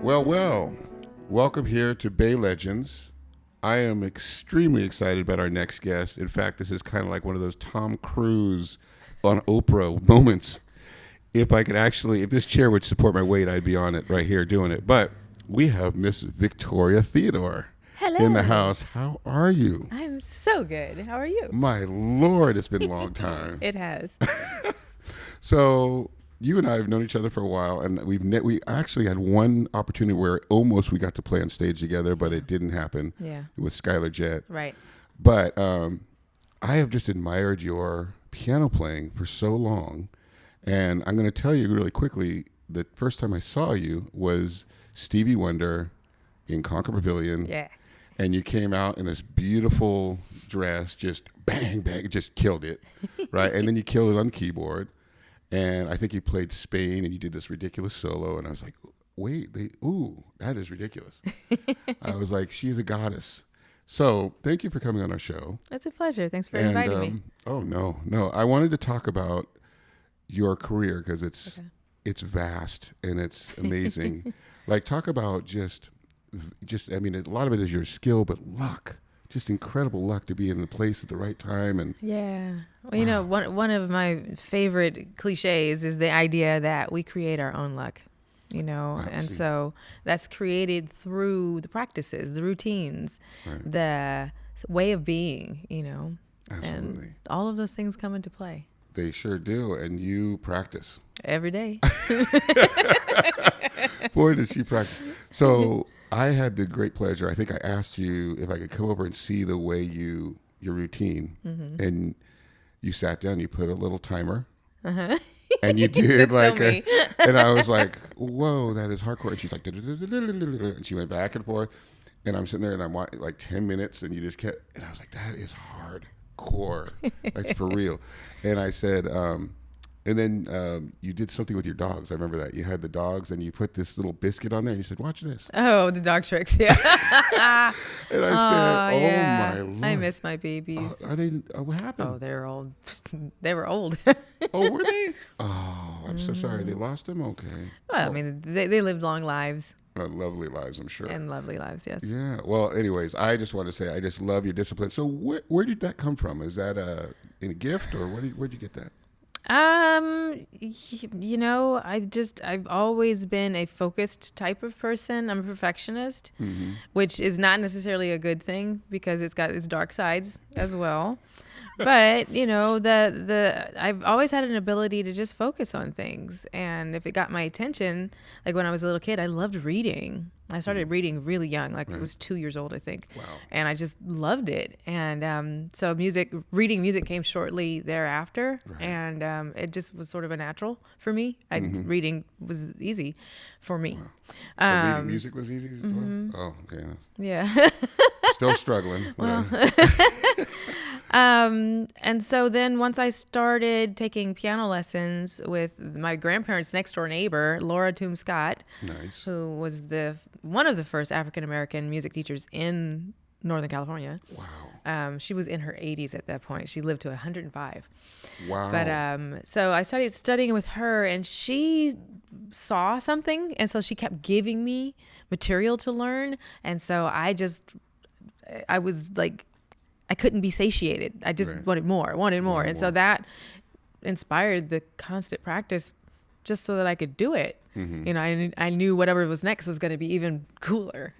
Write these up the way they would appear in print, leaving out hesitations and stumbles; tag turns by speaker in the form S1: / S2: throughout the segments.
S1: Well, welcome here to Bay Legends. I am extremely excited about our next guest. In fact, this is kind of like one of those Tom Cruise on Oprah moments. If this chair would support my weight, I'd be on it right here doing it. But we have Miss Victoria Theodore in the house. How are you?
S2: I'm so good. How are you?
S1: My Lord, it's been a long time.
S2: It has.
S1: So you and I have known each other for a while, and we actually had one opportunity where almost we got to play on stage together, but it didn't happen.
S2: Yeah.
S1: With Skylar Jett.
S2: Right.
S1: But I have just admired your piano playing for so long, and I'm going to tell you really quickly, the first time I saw you was Stevie Wonder in Concord Pavilion.
S2: Yeah.
S1: And you came out in this beautiful dress, just bang, bang, just killed it, right? And then you killed it on keyboard. And I think you played Spain, and you did this ridiculous solo. And I was like, wait, that is ridiculous. I was like, she's a goddess. So thank you for coming on our show.
S2: It's a pleasure. Thanks for inviting me.
S1: Oh, no. I wanted to talk about your career because it's vast and it's amazing. Like, talk about just, I mean, a lot of it is your skill, but luck. Just incredible luck to be in the place at the right time. And
S2: yeah. Well, you know, one of my favorite cliches is the idea that we create our own luck, you know, and so that's created through the practices, the routines, the way of being, you know.
S1: Absolutely.
S2: And all of those things come into play.
S1: They sure do. And you practice.
S2: Every day.
S1: Boy, did she practice. So I had the great pleasure. I think I asked you if I could come over and see the way your routine. Mm-hmm. And you sat down, you put a little timer. Uh-huh. And you did like and I was like, whoa, that is hardcore. And she's like, and she went back and forth. And I'm sitting there and I'm like 10 minutes and you just kept, and I was like, that is hardcore. That's for real. And I said, and then you did something with your dogs. I remember that. You had the dogs, and you put this little biscuit on there, and you said, watch this.
S2: Oh, the dog tricks, yeah.
S1: And I said,
S2: yeah.
S1: My Lord.
S2: I miss my babies.
S1: Are they? What happened?
S2: Oh, they're old. They were old.
S1: Oh, were they? Oh, I'm so sorry. They lost them? Okay.
S2: Well, I mean, they lived long lives.
S1: Lovely lives, I'm sure.
S2: And lovely lives, yes.
S1: Yeah. Well, anyways, I just want to say I just love your discipline. So where did that come from? Is that a gift, or where'd you get that?
S2: You know, I've always been a focused type of person. I'm a perfectionist, mm-hmm. which is not necessarily a good thing because it's got its dark sides as well. But, you know, I've always had an ability to just focus on things. And if it got my attention, like when I was a little kid, I loved reading. I started reading really young, like I was 2 years old, I think.
S1: Wow.
S2: And I just loved it. And so reading music came shortly thereafter. Right. And it just was sort of a natural for me. Reading was easy for me.
S1: Wow. Reading music was easy as well?
S2: Mm-hmm.
S1: Oh, okay.
S2: Yeah.
S1: Still struggling.
S2: Well. And so then once I started taking piano lessons with my grandparents' next door neighbor, Laura Toome Scott,
S1: nice.
S2: Who was one of the first African-American music teachers in Northern California.
S1: Wow.
S2: She was in her 80s at that point. She lived to 105.
S1: Wow.
S2: But so I started studying with her, and she saw something, and so she kept giving me material to learn. And so I was like, I couldn't be satiated. I just wanted more. And so that inspired the constant practice just so that I could do it. Mm-hmm. You know, I knew whatever was next was going to be even cooler.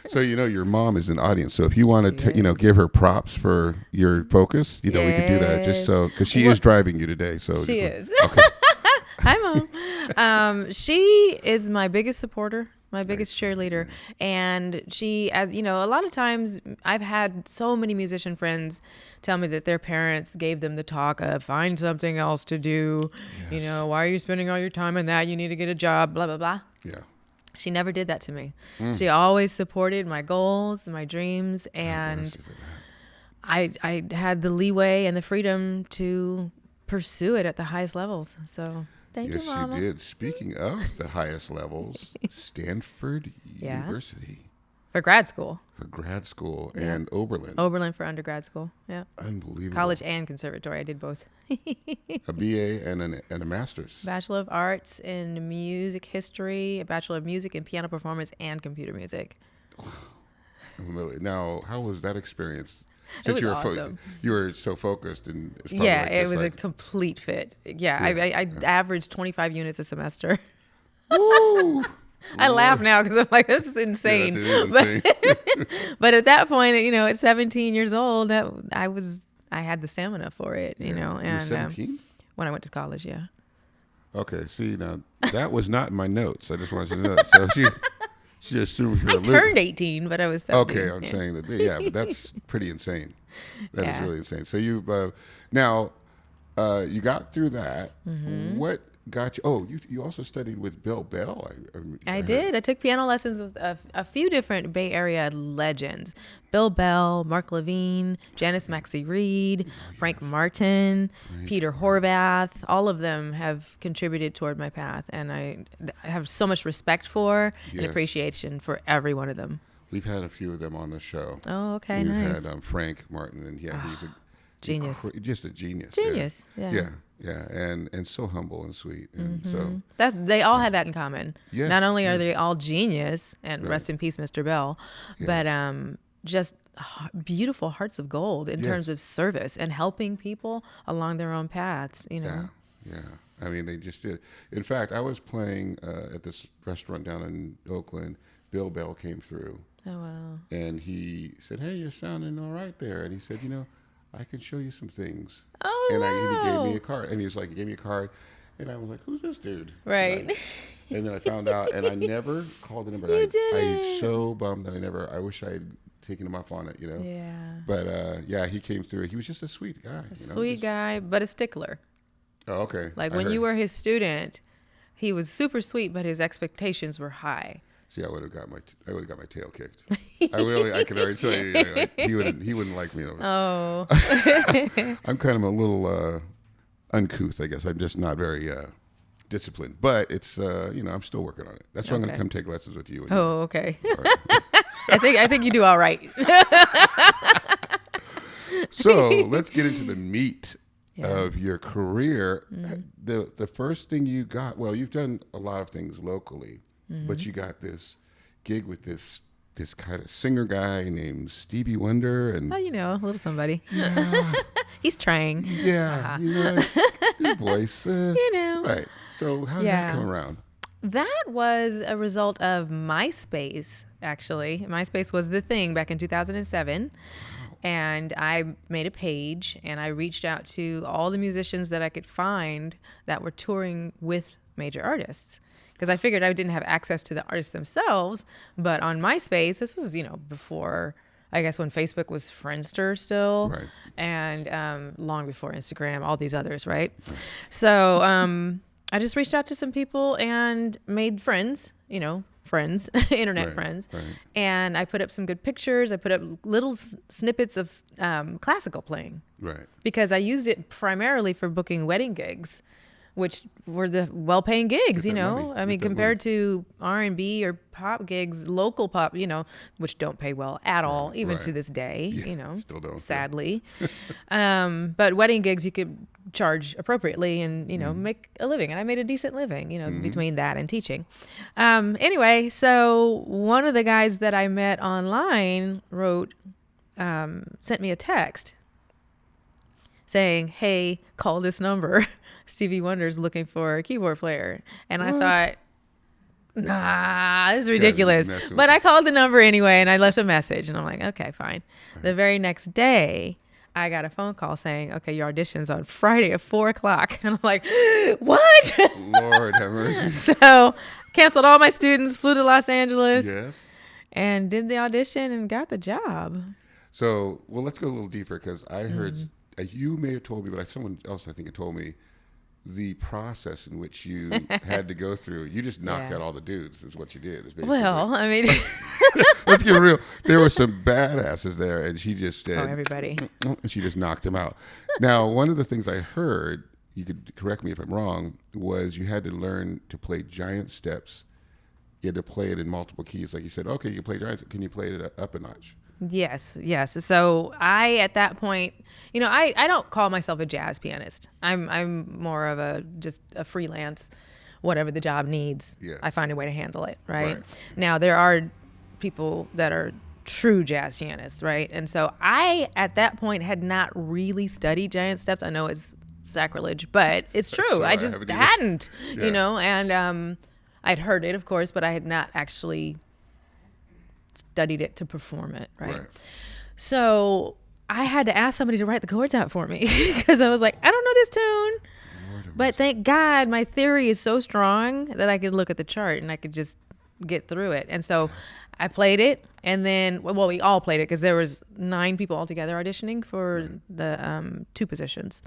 S1: So, you know, your mom is in the audience. So if you want to, give her props for your focus, we could do that just so, because she is driving you today. So
S2: she is. Okay. Hi, Mom. She is my biggest supporter. My biggest cheerleader. And she, as you know, a lot of times I've had so many musician friends tell me that their parents gave them the talk of find something else to do. Yes. You know, why are you spending all your time on that? You need to get a job, blah, blah, blah.
S1: Yeah.
S2: She never did that to me. She always supported my goals, my dreams. And I had the leeway and the freedom to pursue it at the highest levels. So thank you, Mama.
S1: Yes, you did. Speaking of the highest levels, Stanford University.
S2: For grad school.
S1: For grad school and Oberlin.
S2: Oberlin for undergrad school. Yeah.
S1: Unbelievable.
S2: College and conservatory. I did both.
S1: A BA and a master's.
S2: Bachelor of Arts in Music History, a Bachelor of Music in Piano Performance and Computer Music.
S1: Now, how was that experience?
S2: It was awesome.
S1: You were so focused, and
S2: it was a complete fit. Yeah. I averaged 25 units a semester.
S1: Woo!
S2: I laugh now because I'm like, this is insane.
S1: Yeah, it is insane.
S2: But at that point, at 17 years old, I had the stamina for it, you know.
S1: And you were 17?
S2: When I went to college, yeah.
S1: Okay, see, now that was not in my notes. I just wanted you to know that. So she assumed you were
S2: I turned 18, but I was 17.
S1: Okay, I'm saying that. But that's pretty insane. That is really insane. So you now you got through that. Mm-hmm. What got you? Oh, you also studied with Bill Bell.
S2: I did. I took piano lessons with a few different Bay Area legends: Bill Bell, Mark Levine, Janice Maxie Reed, Frank Martin, Peter Horvath. All of them have contributed toward my path, and I have so much respect for and appreciation for every one of them.
S1: We've had a few of them on the show.
S2: Oh, okay,
S1: nice.
S2: We've
S1: had Frank Martin, and he's a
S2: genius,
S1: just a genius.
S2: Genius, yeah,
S1: and so humble and sweet, and so
S2: they all had that in common.
S1: Yes,
S2: Not only are they all genius, and rest in peace, Mr. Bell, but just beautiful hearts of gold in terms of service and helping people along their own paths.
S1: Yeah. I mean, they just did. In fact, I was playing at this restaurant down in Oakland. Bill Bell came through.
S2: Oh, wow.
S1: And he said, "Hey, you're sounding all right there." And he said, "I can show you some things."
S2: Oh,
S1: and
S2: wow.
S1: He gave me a card. And he gave me a card. And I was like, "Who's this dude?"
S2: Right.
S1: And then I found out, and I never called the number.
S2: You didn't.
S1: I'm so bummed that I wish I had taken him up on it,
S2: Yeah.
S1: But, he came through. He was just a sweet guy.
S2: Sweet guy, but a stickler.
S1: Oh, okay.
S2: Like when you were his student, he was super sweet, but his expectations were high.
S1: See, I would have got my tail kicked. I could already tell you, he wouldn't like me.
S2: Oh.
S1: I'm kind of a little uncouth, I guess. I'm just not very disciplined. But it's I'm still working on it. That's why I'm going to come take lessons with you.
S2: Oh, okay. Right. I think you do all right.
S1: So let's get into the meat of your career. Mm-hmm. The first thing you got. Well, you've done a lot of things locally. Mm-hmm. But you got this gig with this kind of singer guy named Stevie Wonder, and
S2: a little somebody.
S1: Yeah.
S2: He's trying.
S1: Yeah, his voice. Right. So how did that come around?
S2: That was a result of MySpace. Actually, MySpace was the thing back in 2007. And I made a page, and I reached out to all the musicians that I could find that were touring with major artists. Because I figured I didn't have access to the artists themselves, but on MySpace, this was, before, I guess, when Facebook was Friendster still,
S1: right.
S2: And long before Instagram, all these others, right? So I just reached out to some people and made friends, internet friends.
S1: Right.
S2: And I put up some good pictures. I put up little snippets of classical playing.
S1: Right.
S2: Because I used it primarily for booking wedding gigs, which were the well-paying gigs, I mean, compared to R&B or pop gigs, local pop, which don't pay well at all, even to this day,
S1: still don't,
S2: sadly. But wedding gigs, you could charge appropriately and, make a living. And I made a decent living, between that and teaching. Anyway, so one of the guys that I met online sent me a text saying, "Hey, call this number. Stevie Wonder's looking for a keyboard player." And I thought, nah, this is ridiculous. But I called the number anyway, and I left a message. And I'm like, okay, fine. Right. The very next day, I got a phone call saying, "Okay, your audition's on Friday at 4:00. And I'm like, what?
S1: Lord have mercy.
S2: So canceled all my students, flew to Los Angeles,
S1: and
S2: did the audition and got the job.
S1: So, well, let's go a little deeper, because I heard, you may have told me, but someone else I think had told me, the process in which you had to go through. You just knocked out all the dudes, is what you did.
S2: Well, I mean,
S1: let's get real. There were some badasses there, and she just did.
S2: Everybody.
S1: And she just knocked them out. Now, one of the things I heard, you could correct me if I'm wrong, was you had to learn to play giant steps you had to play it in multiple keys. Like you said, okay, you can play giant. Can you play it up a notch?
S2: Yes. So at that point, I don't call myself a jazz pianist. I'm more of just a freelance, whatever the job needs.
S1: Yes.
S2: I find a way to handle it. Right. Now there are people that are true jazz pianists. Right. And so I, at that point, had not really studied giant steps. I know it's sacrilege, but it's true.
S1: So
S2: I just hadn't,
S1: Yeah.
S2: and I'd heard it, of course, but I had not actually studied it to perform it, right? So I had to ask somebody to write the chords out for me because I was like, I don't know this tune. But thank God my theory is so strong that I could look at the chart and I could just get through it. And so I played it, and then, well, we all played it because there was 9 people altogether auditioning for the 2 positions.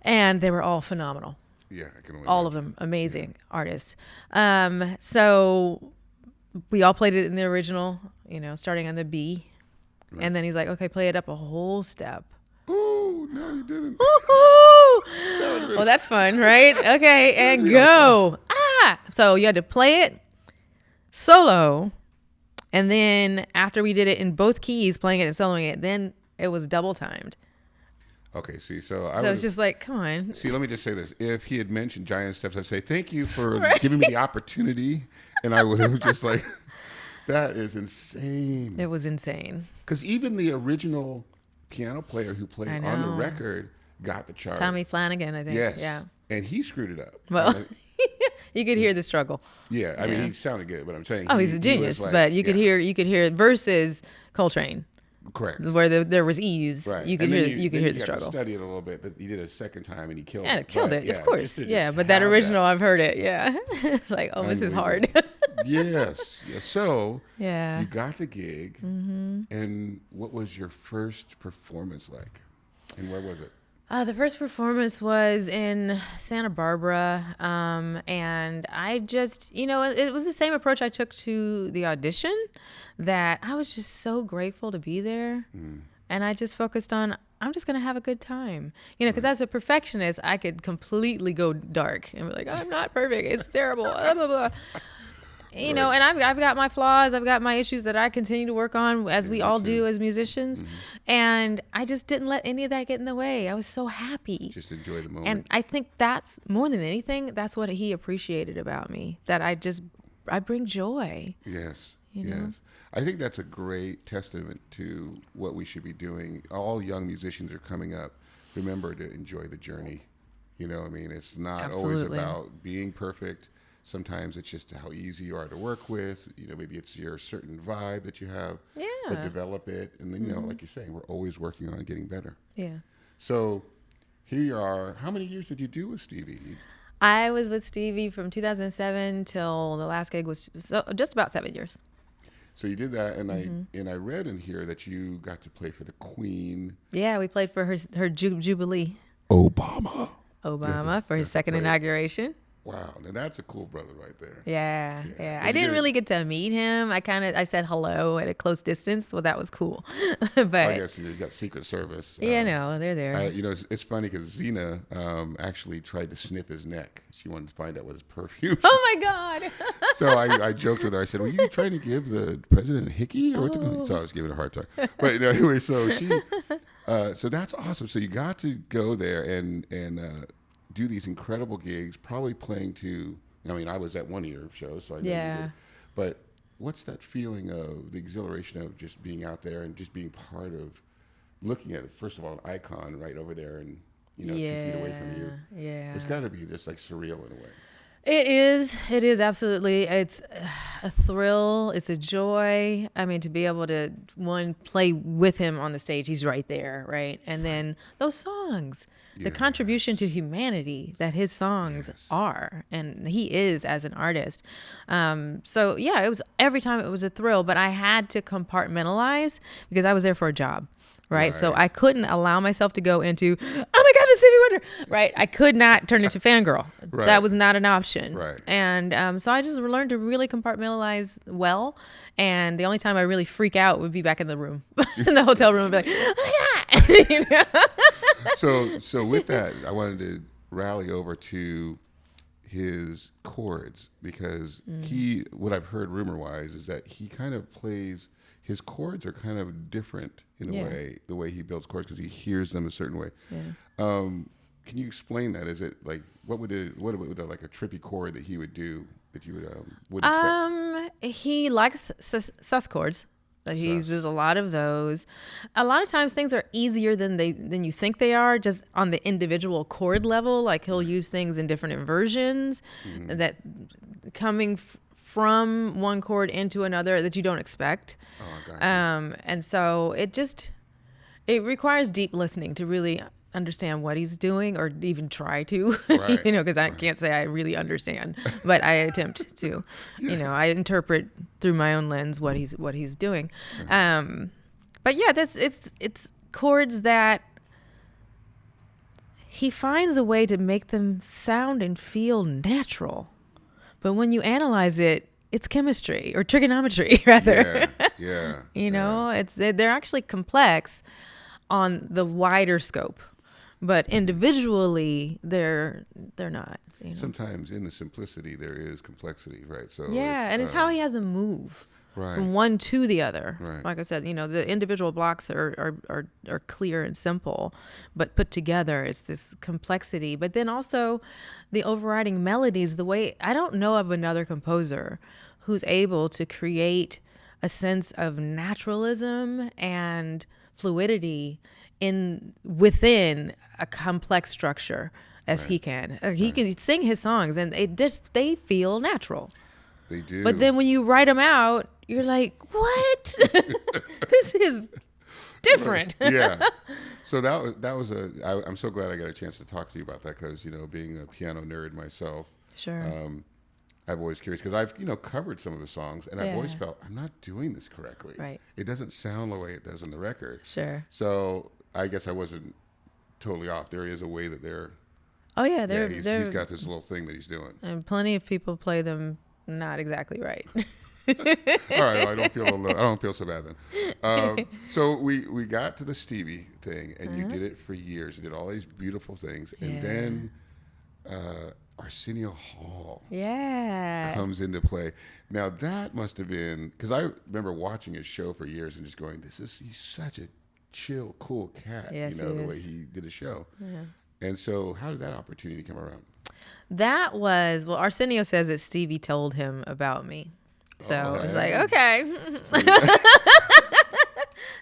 S2: And they were all phenomenal.
S1: Yeah, I can only
S2: all
S1: imagine.
S2: of them amazing artists. So we all played it in the original, starting on the B. And then he's like, okay, play it up a whole step.
S1: Oh, no, you didn't.
S2: Well, that's fun, right? Okay, and go. So you had to play it solo. And then after we did it in both keys, playing it and soloing it, then it was double timed.
S1: Okay, see, so
S2: it's just like, come on.
S1: See, let me just say this. If he had mentioned giant steps, I'd say, thank you for giving me the opportunity. And I would have just like, that is insane.
S2: It was insane.
S1: Because even the original piano player who played
S2: I
S1: on the
S2: know.
S1: record got the chart.
S2: Tommy Flanagan, I think.
S1: Yes.
S2: Yeah.
S1: And he screwed it up.
S2: Well, you could hear the struggle.
S1: Yeah, I mean, he sounded good, but I'm saying
S2: he's a genius.
S1: like,
S2: but you could hear it versus Coltrane,
S1: correct,
S2: where there was ease.
S1: right.
S2: You could
S1: And
S2: hear
S1: then
S2: you could hear the
S1: got to
S2: struggle.
S1: study it a little bit, but he did it a second time and he killed it.
S2: Yeah, it killed
S1: But,
S2: it. Of course.
S1: just
S2: Yeah,
S1: have
S2: but that original,
S1: that.
S2: I've heard it. Yeah, it's like, oh, this is hard.
S1: Yes. So
S2: Yeah.
S1: you got the gig, and what was your first performance like, and where was it?
S2: The first performance was in Santa Barbara, and I just, it was the same approach I took to the audition, that I was just so grateful to be there, and I just focused on, I'm just going to have a good time, because as a perfectionist, I could completely go dark and be like, I'm not perfect, it's terrible, blah, blah, blah. And I've got my flaws. I've got my issues that I continue to work on, as we all do as musicians. And I just didn't let any of that get in the way. I was so happy.
S1: Just enjoy the moment.
S2: And I think that's, more than anything, that's what he appreciated about me, that I bring joy.
S1: Yes.
S2: know?
S1: Yes. I think that's a great testament to what we should be doing. All young musicians are coming up. Remember to enjoy the journey. It's not always
S2: Absolutely.
S1: about being perfect. Sometimes it's just how easy you are to work with. Maybe it's your certain vibe that you have.
S2: Yeah.
S1: But develop it. And then, like you're saying, we're always working on getting better.
S2: Yeah.
S1: So here you are. How many years did you do with Stevie?
S2: I was with Stevie from 2007 till the last gig was just about 7 years.
S1: So you did that, and I read in here that you got to play for the Queen.
S2: Yeah, we played for her Jubilee.
S1: Obama
S2: For his second inauguration.
S1: Wow, now that's a cool brother right there.
S2: Yeah.
S1: Yeah.
S2: I didn't really get to meet him. I said hello at a close distance, so that was cool. But
S1: I guess he's got Secret Service.
S2: yeah, no, they're there.
S1: It's funny because Zena actually tried to snip his neck. She wanted to find out what his perfume.
S2: Oh my God.
S1: So I joked with her. I said, "Were you trying to give the president a hickey?" Or So I was giving her a hard time. But anyway, so so that's awesome. So you got to go there and do these incredible gigs, probably playing to, I was at one of your shows, so I know you did. But what's that feeling of the exhilaration of just being out there and just being part of looking at, first of all, an icon right over there and, 2 feet away from you?
S2: Yeah.
S1: It's got to be just like surreal in a way.
S2: It is absolutely. It's a thrill. It's a joy. To be able to, play with him on the stage. He's right there, right? And then those songs, the contribution to humanity that his songs are, and he is as an artist. So yeah, it was, every time it was a thrill, but I had to compartmentalize because I was there for a job. Right. So I couldn't allow myself to go into, oh my God, that's Stevie Wonder. Right. I could not turn into fangirl.
S1: Right.
S2: That was not an option.
S1: Right.
S2: And so I just learned to really compartmentalize well. And the only time I really freak out would be back in the room, in the hotel room, and be like, oh my God.
S1: So with that, I wanted to rally over to his chords, because what I've heard rumor wise is that he kind of plays, his chords are kind of different in a way, the way he builds chords, because he hears them a certain way. Can you explain that? Is it like, what would like a trippy chord that he would do that you would expect?
S2: He likes sus chords. He uses a lot of those. A lot of times things are easier than you think they are, just on the individual chord level. Like he'll use things in different inversions that coming from one chord into another that you don't expect.
S1: Oh, gotcha.
S2: And so it requires deep listening to really understand what he's doing, or even try to,
S1: Right.
S2: because I can't say I really understand, but I attempt to, I interpret through my own lens what he's doing. But yeah, it's chords that he finds a way to make them sound and feel natural. But when you analyze it, it's chemistry or trigonometry rather.
S1: Yeah.
S2: They're actually complex on the wider scope. But individually, they're not.
S1: Sometimes in the simplicity there is complexity, right? So
S2: it's how he has them move from one to the other.
S1: Right.
S2: Like I said, the individual blocks are clear and simple, but put together, it's this complexity. But then also the overriding melodies. The way, I don't know of another composer who's able to create a sense of naturalism and fluidity within a complex structure as he can. He can sing his songs and they feel natural.
S1: They do.
S2: But then when you write them out, you're like, what? This is different.
S1: Yeah. So I'm so glad I got a chance to talk to you about that, because being a piano nerd myself,
S2: Sure.
S1: I'm always curious, because I've covered some of the songs, and I've always felt I'm not doing this correctly.
S2: Right.
S1: It doesn't sound the way it does on the record.
S2: Sure.
S1: So I guess I wasn't totally off. There is a way that they're.
S2: Oh yeah,
S1: he's got this little thing that he's doing.
S2: And plenty of people play them not exactly right.
S1: All right, I don't feel so bad then. So we got to the Stevie thing, and you did it for years. You did all these beautiful things, and then Arsenio Hall comes into play. Now that must have been, because I remember watching his show for years and just going, he's such a chill, cool cat.
S2: Yes,
S1: the way he did a show. Yeah. And so how did that opportunity come around?
S2: That was, Arsenio says that Stevie told him about me. So it's like, okay,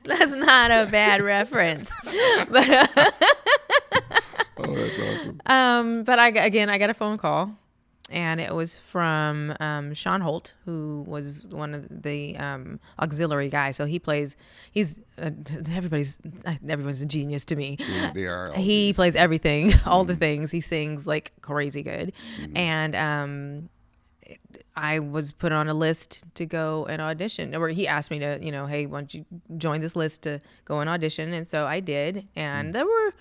S2: that's not a bad reference. But
S1: oh, that's awesome.
S2: But I got a phone call, and it was from Sean Holt, who was one of the auxiliary guys. So everybody's a genius to me.
S1: They are.
S2: He plays everything, all the things. He sings like crazy good. And I was put on a list to go and audition, or he asked me to, hey, why don't you join this list to go and audition? And so I did. And there were,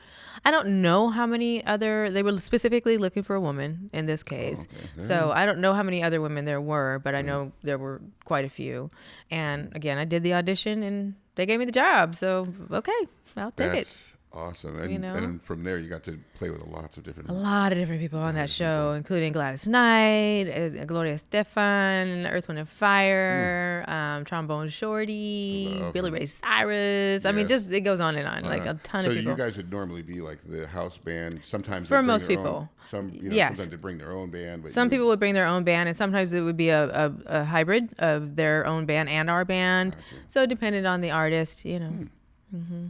S2: I don't know how many they were specifically looking for a woman in this case. Oh, okay. So I don't know how many other women there were, but I know there were quite a few. And again, I did the audition and they gave me the job. So, okay, I'll take it.
S1: Awesome. And from there, you got to play with a lot of different
S2: people on that show, including Gladys Knight, Gloria Estefan, Earth, Wind & Fire, Trombone Shorty, Billy Ray Cyrus. Yes. I mean, just it goes on and on, like a ton of people. So
S1: you guys would normally be like the house band. Sometimes
S2: for most people.
S1: Sometimes they bring their own band. But
S2: some people would bring their own band, and sometimes it would be a hybrid of their own band and our band. Gotcha. So it depended on the artist, Mm-hmm.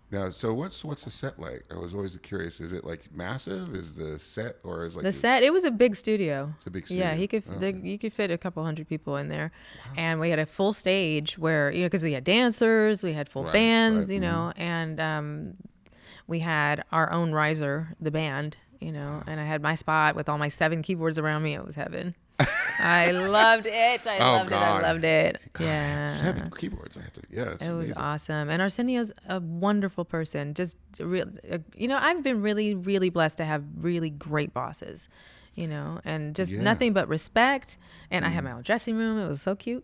S1: Now, so what's the set like? I was always curious. Is it like massive? Is the set, or is like
S2: the set? It was a big studio.
S1: It's a big studio.
S2: Yeah, you could fit a couple hundred people in there, and we had a full stage where because we had dancers, we had full bands, and we had our own riser, the band, and I had my spot with all my 7 keyboards around me. It was heaven. I loved it. I loved it.
S1: God, yeah. 7 keyboards. I had to. Yeah,
S2: it was awesome. And Arsenio's a wonderful person. Just real. I've been really, really blessed to have really great bosses. And just nothing but respect. And I had my own dressing room. It was so cute.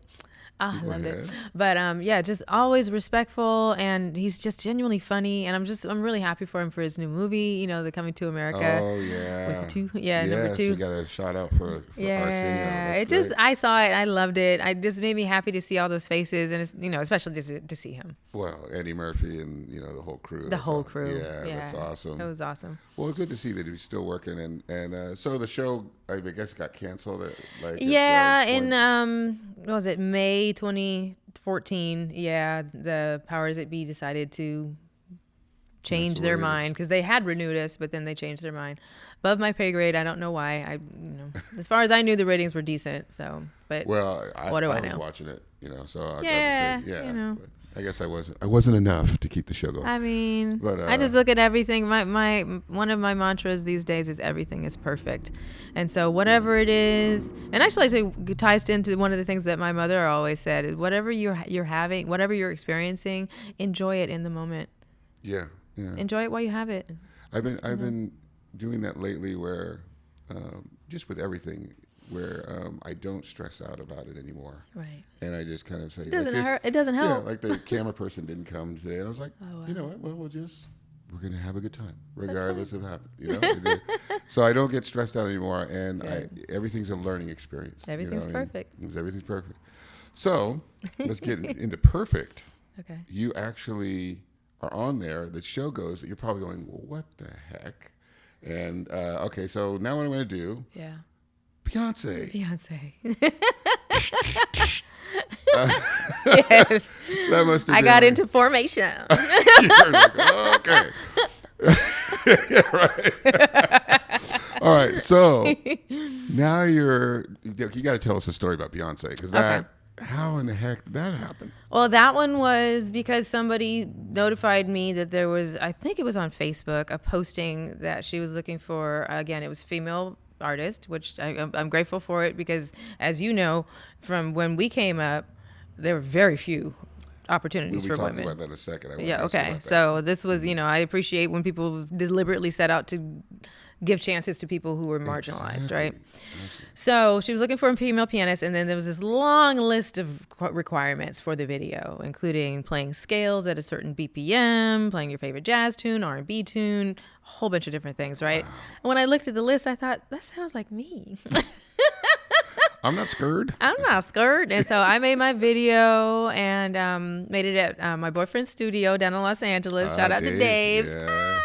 S2: I
S1: Go
S2: loved it.
S1: ahead.
S2: But yeah, just always respectful, and he's just genuinely funny, and I'm really happy for him for his new movie, the Coming to America.
S1: Oh yeah.
S2: With the two, yeah, number
S1: Yes,
S2: 2.
S1: we got a shout out for Arsenio. That's
S2: It just,
S1: great.
S2: I saw it, I loved it. It just made me happy to see all those faces, and it's, especially to see him.
S1: Well, Eddie Murphy and the whole crew.
S2: The
S1: That's
S2: whole
S1: all-
S2: crew.
S1: Yeah, that's awesome.
S2: It was awesome.
S1: Well, it's good to see that he's still working, and so the show, I guess, got canceled.
S2: Yeah, in what was it, May 2014? Yeah, the powers that be decided to change their
S1: weird.
S2: mind because they had renewed us, but then they changed their mind. Above my pay grade. I don't know why. As far as I knew, the ratings were decent. So, but
S1: Well, I
S2: what do I
S1: was
S2: know?
S1: watching it, so I
S2: Yeah,
S1: got to say,
S2: you
S1: but I guess I wasn't enough to keep the show going.
S2: I mean,
S1: But,
S2: I just look at everything. My one of my mantras these days is everything is perfect, and so whatever it is, and actually, I say it ties into one of the things that my mother always said is whatever you're having, whatever you're experiencing, enjoy it in the moment.
S1: Yeah.
S2: Enjoy it while you have it.
S1: I've been doing that lately, where just with everything, where I don't stress out about it anymore.
S2: Right.
S1: And I just kind of say,
S2: It doesn't
S1: like
S2: hurt. It doesn't
S1: Yeah,
S2: help.
S1: like the camera person didn't come today, and I was like,
S2: Oh, wow.
S1: you know what? Well, we're gonna have a good time, regardless of how. So I don't get stressed out anymore, and everything's a learning experience.
S2: Everything's perfect.
S1: Everything's perfect. So let's get into perfect.
S2: Okay.
S1: You actually are on there. The show goes. You're probably going, well, what the heck? And okay, so now what I'm going to do?
S2: Yeah.
S1: Beyonce.
S2: Yes.
S1: That must have
S2: I
S1: been
S2: got
S1: like-
S2: into formation.
S1: You're like, oh, okay. Yeah, right. All right. So now you got to tell us a story about Beyonce, because how in the heck did that happen?
S2: Well, that one was because somebody notified me that there was, I think it was on Facebook, a posting that she was looking for. Again, it was female artist, which I'm grateful for it because, as you know, from when we came up, there were very few opportunities
S1: We'll
S2: for
S1: be talking
S2: women.
S1: about that in a second. I wanna
S2: Yeah,
S1: ask you
S2: okay.
S1: about that.
S2: So this was, I appreciate when people deliberately set out to give chances to people who were marginalized, right? So she was looking for a female pianist, and then there was this long list of requirements for the video, including playing scales at a certain BPM, playing your favorite jazz tune, R&B tune, a whole bunch of different things, right? And when I looked at the list, I thought, that sounds like me.
S1: I'm not scared.
S2: I'm not scared. And so I made my video and made it at my boyfriend's studio down in Los Angeles. Shout out to Dave.
S1: Yeah,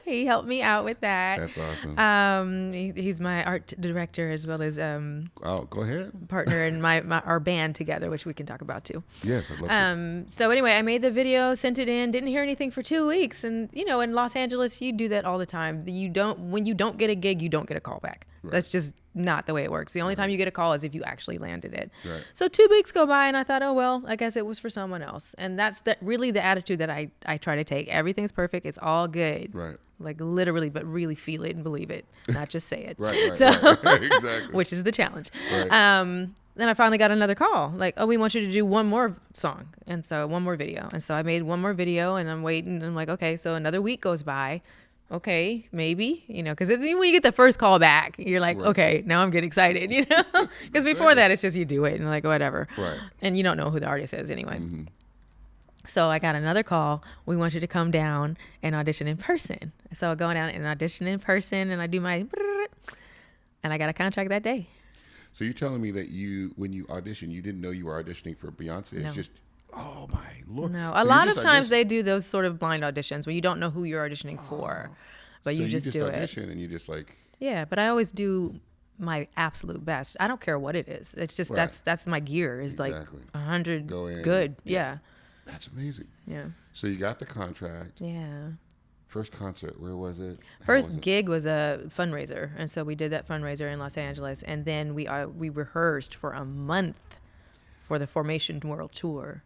S2: He helped me out with that.
S1: that's awesome.
S2: He's my art director as well as
S1: Oh, go ahead.
S2: partner in our band together, which we can talk about too.
S1: Yes, I'd love to.
S2: So anyway, I made the video, sent it in, didn't hear anything for 2 weeks. And in Los Angeles, you do that all the time. When you don't get a gig, you don't get a call back.
S1: Right.
S2: That's just not the way it works. The only time you get a call is if you actually landed it.
S1: Right.
S2: So 2 weeks go by and I thought, oh, well, I guess it was for someone else. And that's really the attitude that I try to take. Everything's perfect. It's all good.
S1: Right.
S2: Like literally, but really feel it and believe it, not just say it.
S1: Right.
S2: So,
S1: right. Exactly.
S2: which is the challenge.
S1: Right.
S2: Then I finally got another call, like, oh, we want you to do one more song. And so one more video. And so I made one more video and I'm waiting. And I'm like, okay, so another week goes by. Okay, maybe, because when you get the first call back, you're like,
S1: Right.
S2: okay, now I'm getting excited, because before that, it's just you do it and like, whatever.
S1: Right.
S2: And you don't know who the artist is anyway.
S1: Mm-hmm.
S2: So I got another call. We want you to come down and audition in person. So I go down and audition in person and I do my, and I got a contract that day.
S1: So you're telling me that when you audition, you didn't know you were auditioning for Beyonce? It's
S2: No.
S1: just, oh my Lord.
S2: No,
S1: So
S2: a
S1: you
S2: lot of
S1: just
S2: times
S1: audition-
S2: they do those sort of blind auditions where you don't know who you're auditioning for, but
S1: so
S2: you just do it.
S1: audition and you just like,
S2: Yeah, but I always do my absolute best. I don't care what it is. It's just
S1: Right.
S2: that's my gear is
S1: Exactly.
S2: like 100
S1: Go in.
S2: good.
S1: Yeah.
S2: Yeah.
S1: that's amazing.
S2: Yeah.
S1: So you got the contract.
S2: Yeah.
S1: First concert, where was it? How
S2: First
S1: was it?
S2: gig was a fundraiser, and so we did that fundraiser in Los Angeles, and then we rehearsed for a month for the Formation World Tour.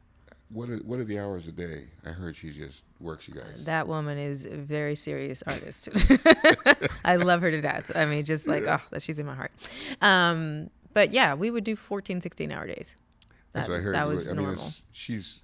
S1: What are the hours a day? I heard she just works you guys.
S2: That woman is a very serious artist. I love her to death. I mean, just like, she's in my heart. But yeah, we would do 14, 16-hour days.
S1: That's what I heard.
S2: That was normal.
S1: She's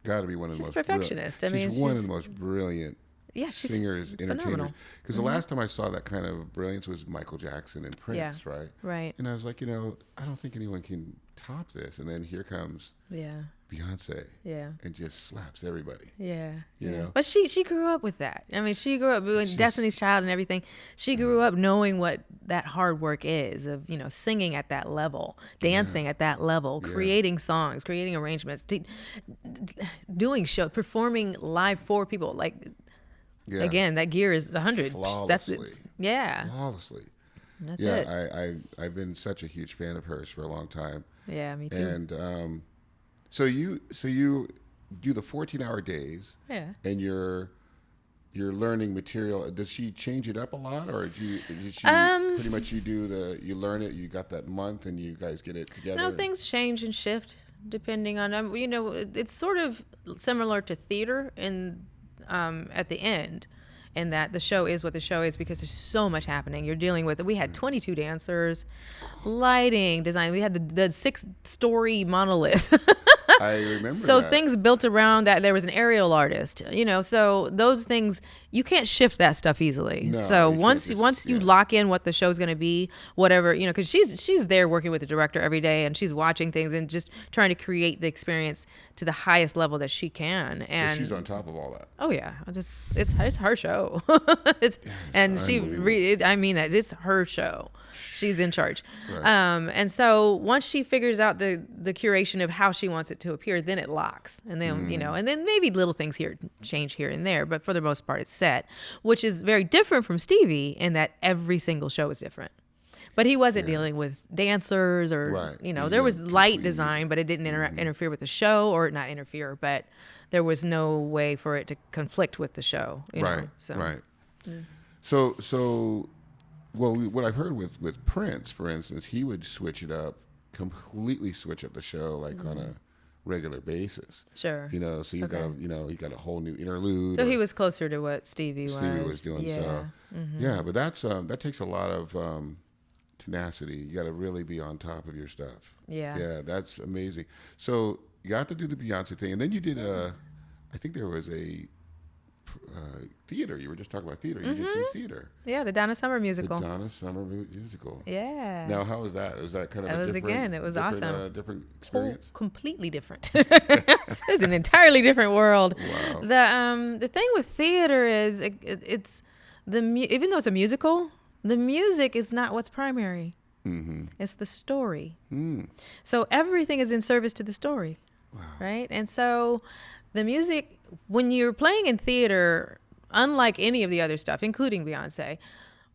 S1: got to be one of the
S2: She's
S1: most
S2: perfectionist. I mean,
S1: she's one of
S2: she's-
S1: the most brilliant
S2: Yeah, she's
S1: singers, entertainers.
S2: phenomenal.
S1: Because the last time I saw that kind of brilliance was Michael Jackson and Prince, right?
S2: Right.
S1: And I was like, I don't think anyone can top this. And then here comes Beyonce.
S2: Yeah.
S1: And just slaps everybody.
S2: Yeah.
S1: You know?
S2: But she grew up with that. I mean, she grew up with Destiny's Child and everything. She grew up knowing what that hard work is of, you know, singing at that level, dancing at that level, creating songs, creating arrangements, doing shows, performing live for people. Like, again, that gear is 100.
S1: Flawlessly.
S2: Flawlessly. That's it.
S1: I've been such a huge fan of hers for a long time.
S2: Yeah, me too.
S1: And so you do the 14-hour days.
S2: Yeah.
S1: And you're learning material. Does she change it up a lot, or did she pretty much you learn it, you got that month, and you guys get it together?
S2: No, things change and shift depending on you know, it's sort of similar to theater in at the end. And that the show is what the show is because there's so much happening. You're dealing with, we had 22 dancers, lighting, design. We had the 6-story monolith.
S1: I remember
S2: so
S1: that.
S2: Things built around that. There was an aerial artist, you know, so those things, you can't shift that stuff easily.
S1: No,
S2: so once you lock in what the show's going to be, whatever, you know, because she's there working with the director every day and she's watching things and just trying to create the experience to the highest level that she can. And
S1: so she's on top of all that.
S2: Oh yeah, it's her show. I mean that it's her show. She's in charge. Right. And so once she figures out the curation of how she wants it to appear, then it locks. And then, you know, and then maybe little things change here and there, but for the most part it's set, which is very different from Stevie in that every single show is different. But he wasn't dealing with dancers or, you know, there was light design, but it didn't interfere with the show, or not interfere, but there was no way for it to conflict with the show. You know? So,
S1: right. Yeah. So, well, what I've heard with Prince, for instance, he would completely switch up the show, like on a regular basis.
S2: Sure.
S1: You know, so you got a whole new interlude.
S2: So he was closer to what Stevie
S1: was doing.
S2: Yeah.
S1: So, yeah, but that takes a lot of tenacity. You got to really be on top of your stuff.
S2: Yeah.
S1: Yeah, that's amazing. So you got to do the Beyonce thing, and then you did I think there was a theater. You were just talking about theater. You did some theater.
S2: Yeah, the Donna Summer musical.
S1: The Donna Summer musical.
S2: Yeah.
S1: Now, how was that? Was that kind of
S2: it was awesome.
S1: Different experience?
S2: Completely different. It was an entirely different world.
S1: Wow.
S2: The thing with theater is it's even though it's a musical, the music is not what's primary. Mm-hmm. It's the story. So everything is in service to the story. Wow. Right? And so the music, when you're playing in theater, unlike any of the other stuff, including Beyonce,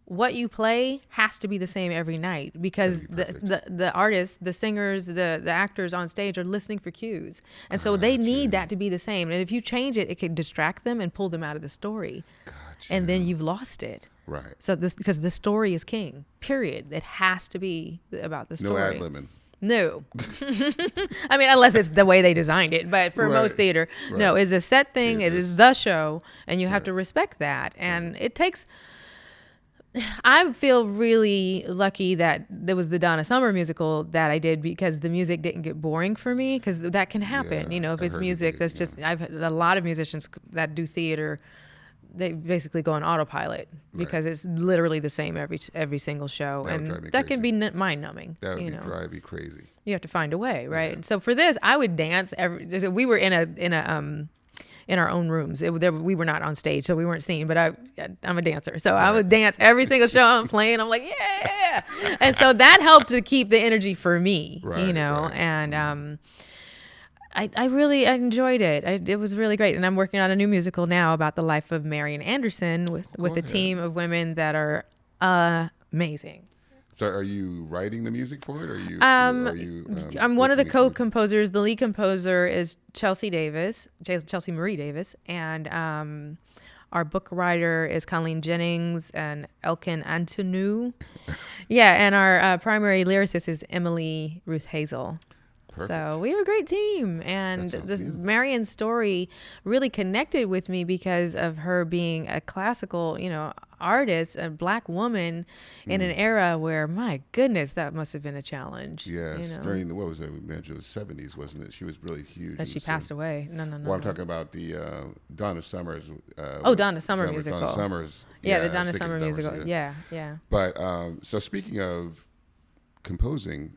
S2: what you play has to be the same every night because the artists, the singers, the actors on stage are listening for cues. And so they need that to be the same. And if you change it, it can distract them and pull them out of the story. Gotcha. And then you've lost it.
S1: Right.
S2: So because the story is king, period. It has to be about the story.
S1: No ad-libbing.
S2: No. I mean, unless it's the way they designed it. But for most theater, no, it's a set thing. It is the show. And you have to respect that. And it takes... I feel really lucky that there was the Donna Summer musical that I did because the music didn't get boring for me, because that can happen. You know, if it's music that's just... I've had a lot of musicians that do theater, they basically go on autopilot because it's literally the same every single show, and that can be mind numbing.
S1: That would drive me crazy. You
S2: have to find a way, right? Yeah. So for this, I would dance we were in our own rooms. We were not on stage, so we weren't seen. But I'm a dancer, so I would dance every single show I'm playing. I'm like, yeah, and so that helped to keep the energy for me, you know, and. I really enjoyed it. It was really great. And I'm working on a new musical now about the life of Marian Anderson with a team of women that are amazing.
S1: So are you writing the music for it? Or
S2: I'm one of the co-composers. The lead composer is Chelsea Marie Davis. And our book writer is Colleen Jennings and Elkin Antonou. Yeah, and our primary lyricist is Emily Ruth Hazel. Perfect. So we have a great team, and this Marian's story really connected with me because of her being a classical, artist, a Black woman in an era where, my goodness, that must have been a challenge.
S1: Yes, during the, what was it? We mentioned the 70s, wasn't it? She was really huge.
S2: That she passed away. No.
S1: Well, I'm talking about the Donna Summers.
S2: Donna Summer musical.
S1: Donna Summers.
S2: Yeah, the Donna Summer musical. Yeah.
S1: But so speaking of composing.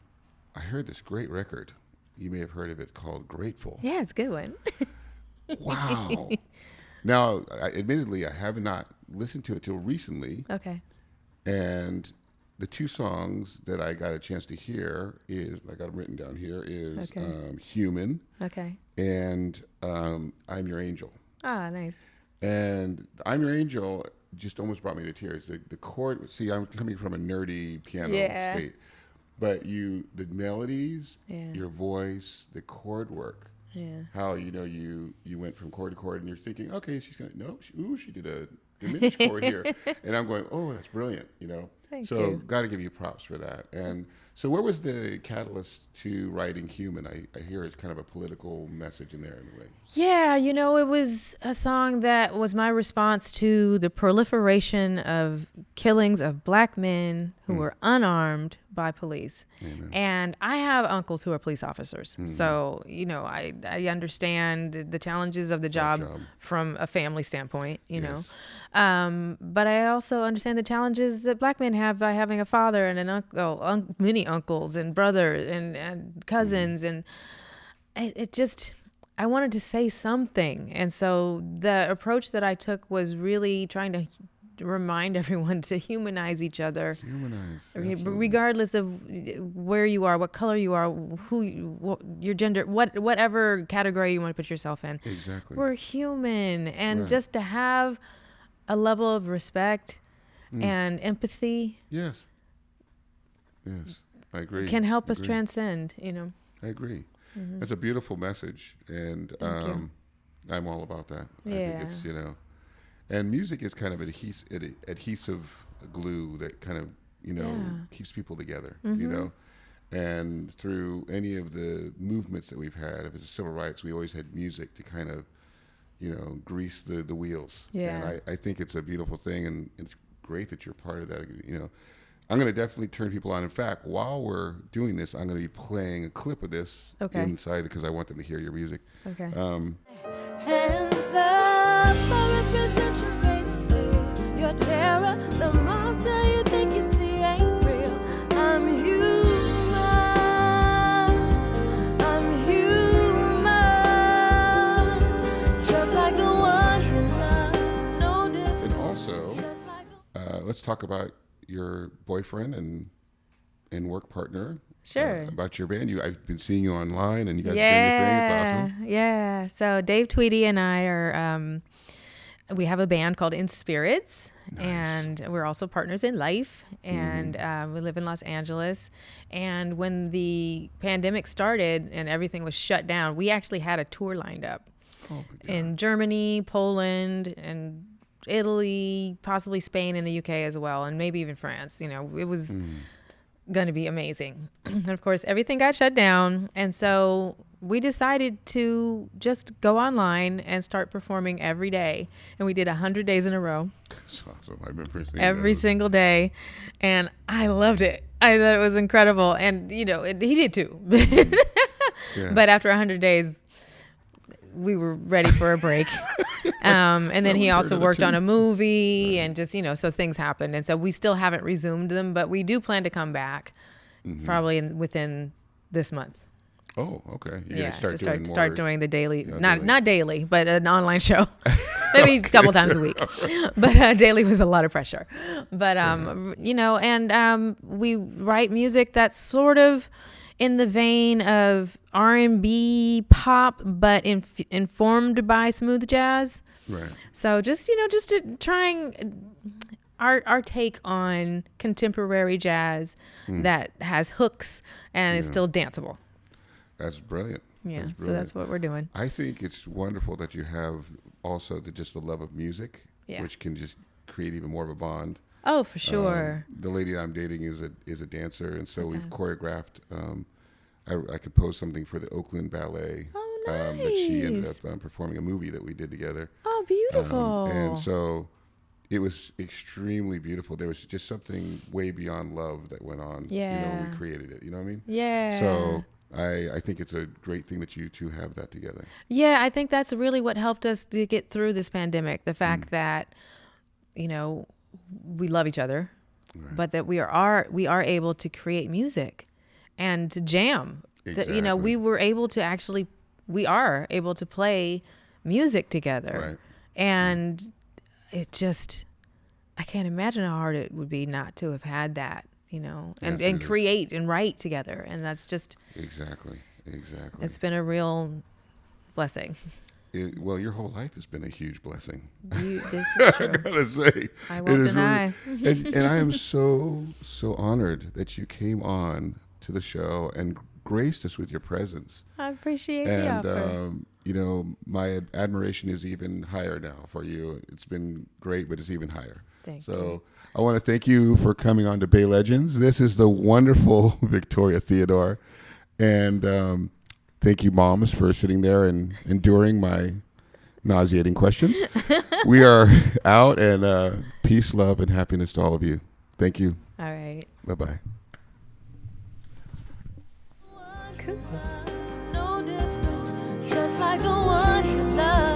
S1: I heard this great record. You may have heard of it, called Grateful.
S2: Yeah, it's a good one.
S1: Wow. Now, admittedly, I have not listened to it till recently.
S2: Okay.
S1: And the two songs that I got a chance to hear I got them written down here, is Human
S2: Okay.
S1: and I'm Your Angel.
S2: Ah, nice.
S1: And I'm Your Angel just almost brought me to tears. The chord, see, I'm coming from a nerdy piano state, but the melodies, your voice, the chord work, how, you went from chord to chord and you're thinking, okay, she's going to, she did a diminished chord here. And I'm going, oh, that's brilliant,
S2: Thank
S1: so
S2: you.
S1: got to give you props for that. And so where was the catalyst to writing Human? I hear it's kind of a political message in there in a way.
S2: Yeah, it was a song that was my response to the proliferation of killings of black men who were unarmed by police.
S1: Amen.
S2: And I have uncles who are police officers. So, I understand the challenges of the job from a family standpoint, know. But I also understand the challenges that black men have by having a father and an uncle, many uncles and brothers and cousins. And it just, I wanted to say something. And so the approach that I took was really trying to remind everyone to humanize each other. Regardless of where you are, what color you are, your gender, whatever category you want to put yourself in.
S1: Exactly.
S2: We're human. And just to have a level of respect and empathy.
S1: Yes, I agree.
S2: Can help us transcend,
S1: I agree. That's a beautiful message, and I'm all about that. I think it's, and music is kind of adhesive glue that kind of, keeps people together, and through any of the movements that we've had, if it's civil rights, we always had music to kind of, grease the wheels. And I think it's a beautiful thing, and it's great that you're part of that. I'm going to definitely turn people on. In fact, while we're doing this, I'm going to be playing a clip of this inside because I want them to hear your music.
S2: Okay.
S3: Hands up, I represent your greatest fear. Your terror, the monster you think you see ain't real. I'm human. I'm human. Just like the ones you love. No different.
S1: And also, let's talk about your boyfriend and work partner.
S2: Sure.
S1: About your band. I've been seeing you online, and you guys are doing your thing. It's awesome.
S2: Yeah. So Dave Tweedy and I are, we have a band called In Spirits, and we're also partners in life. And we live in Los Angeles. And when the pandemic started and everything was shut down, we actually had a tour lined up in Germany, Poland, and Italy, possibly Spain and the UK as well, and maybe even France. It was going to be amazing. And of course, everything got shut down. And so we decided to just go online and start performing every day. And we did 100 days in a row.
S1: That's awesome. I've been seeing
S2: every single day. And I loved it. I thought it was incredible. And, he did too. But after 100 days, we were ready for a break. And then he also worked on a movie and just, so things happened. And so we still haven't resumed them, but we do plan to come back probably within this month.
S1: Oh, okay. You're gonna
S2: start doing the daily, not daily, but an online show, maybe a couple times a week. But daily was a lot of pressure. But we write music that's sort of in the vein of R&B pop, but informed by smooth jazz.
S1: Right.
S2: So just trying our take on contemporary jazz that has hooks and is still danceable.
S1: That's brilliant.
S2: Yeah. So that's what we're doing.
S1: I think it's wonderful that you have also just the love of music, which can just create even more of a bond.
S2: Oh, for sure.
S1: The lady I'm dating is a dancer, and so we've choreographed. I composed something for the Oakland Ballet.
S2: Oh, nice.
S1: That she ended up performing a movie that we did together.
S2: Oh, beautiful.
S1: And so it was extremely beautiful. There was just something way beyond love that went on.
S2: Yeah.
S1: When we created it. You know what I mean?
S2: Yeah.
S1: So I think it's a great thing that you two have that together.
S2: Yeah, I think that's really what helped us to get through this pandemic. The fact that, we love each other, but that we are able to create music and to jam.
S1: Exactly.
S2: You know, we are able to play music together.
S1: Right.
S2: And it just, I can't imagine how hard it would be not to have had that, you know,
S1: Yes,
S2: and
S1: it is.
S2: create and write together. And that's just,
S1: Exactly.
S2: it's been a real blessing.
S1: Well, your whole life has been a huge blessing.
S2: This is true.
S1: I gotta say,
S2: I
S1: it
S2: won't
S1: is
S2: deny.
S1: really, and I am so honored that you came on to the show and graced us with your presence.
S2: I appreciate the
S1: And
S2: offer.
S1: you know, my admiration is even higher now for you. It's been great, but it's even higher.
S2: Thank
S1: so
S2: you.
S1: I want to thank you for coming on to Bay Legends. This is the wonderful Victoria Theodore, and thank you, moms, for sitting there and enduring my nauseating questions. We are out, and peace, love, and happiness to all of you. Thank you.
S2: All right.
S1: Bye-bye.
S2: Cool.
S3: No different, just like the one you love.